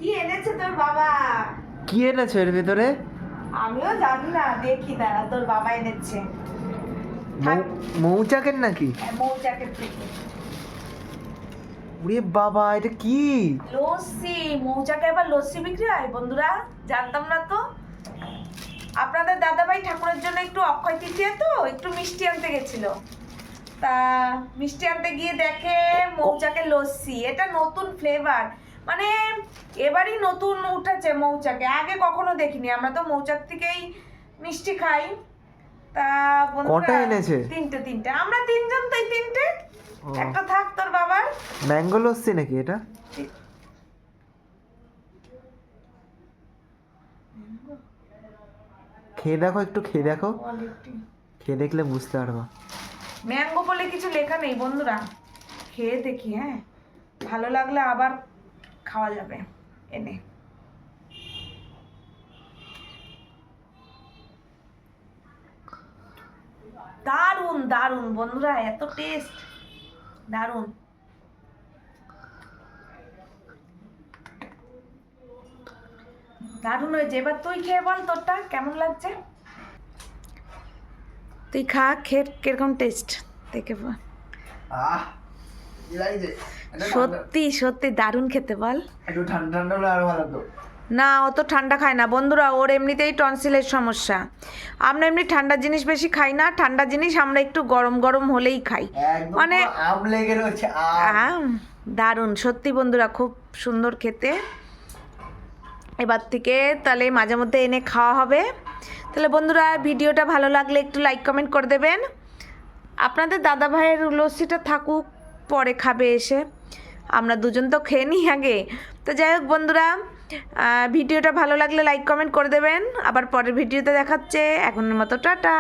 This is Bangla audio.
কি এনেছে তোর বাবা? কি এনেছো এর ভিতরে? আমিও জানি না, দেখি দাঁড়া, তোর বাবা এনেছে। মৌচাকের নাকি? মৌচাকের থেকে ওরে বাবা, এটা কি? লস্যি। মৌচাকে আবার লস্যি বিক্রি হয় বন্ধুরা, জানতাম না তো। আপনাদের দাদাভাই ঠাকুরের জন্য একটু অক্ষয় তৃতীয়া তো একটু মিষ্টি আনতে গেছিল, তা মিষ্টি আনতে গিয়ে দেখে মৌচাকের লস্যি। এটা নতুন ফ্লেভার, মানে এবারই নতুন উঠেছে মৌচাকে, আগে কখনো দেখিনি। আমরা তো মৌচাক থেকেই মিষ্টি খাই। তা কটা এনেছে? তিনটে। আমরা তিনজন, তাই তিনটে। একটা থাক তোর বাবার। ম্যাঙ্গো লস্যি নাকি এটা? খেয়ে দেখো, একটু খেয়ে দেখো, খেয়ে দেখলে বুঝতে পারবা। ম্যাঙ্গো বলে কিছু লেখা নেই বন্ধুরা, খেয়ে দেখি। হ্যাঁ, ভালো লাগলে আবার খাওয়া যাবে এনে। দারুন দারুন বন্ধুরা, এত টেস্ট, দারুন। দারুন হয়েছে। এবার তুই খেয়ে বল তোরটা কেমন লাগছে। তুই খা, খেয়ে কিরকম টেস্ট দেখে বল। সত্যি সত্যি দারুণ খেতে, বল। একটু ঠান্ডা ঠান্ডা হলে আরো ভালো তো। না, ও তো ঠান্ডা খায় না বন্ধুরা, ওর এমনিতেই টনসিলের সমস্যা। আমরা এমনি ঠান্ডা জিনিস বেশি খাই না, ঠান্ডা জিনিস আমরা একটু গরম গরম হলেই খাই। মানে আম লেগে রয়েছে। দারুণ সত্যি বন্ধুরা, খুব সুন্দর খেতে। এবার থেকে তাহলে মাঝে মধ্যে এনে খাওয়া হবে। তাহলে বন্ধুরা, ভিডিওটা ভালো লাগলে একটু লাইক কমেন্ট করে দেবেন। আপনাদের দাদা ভাইয়ের লস্যিটা থাকুক, পরে খাবে এসে, আমরা দুজন তো খেয়ে নিই আগে। তো যাই হোক বন্ধুরা, ভিডিওটা ভালো লাগলে লাইক কমেন্ট করে দেবেন। আবার পরের ভিডিওতে দেখাচ্ছে, এখনের মতো টাটা।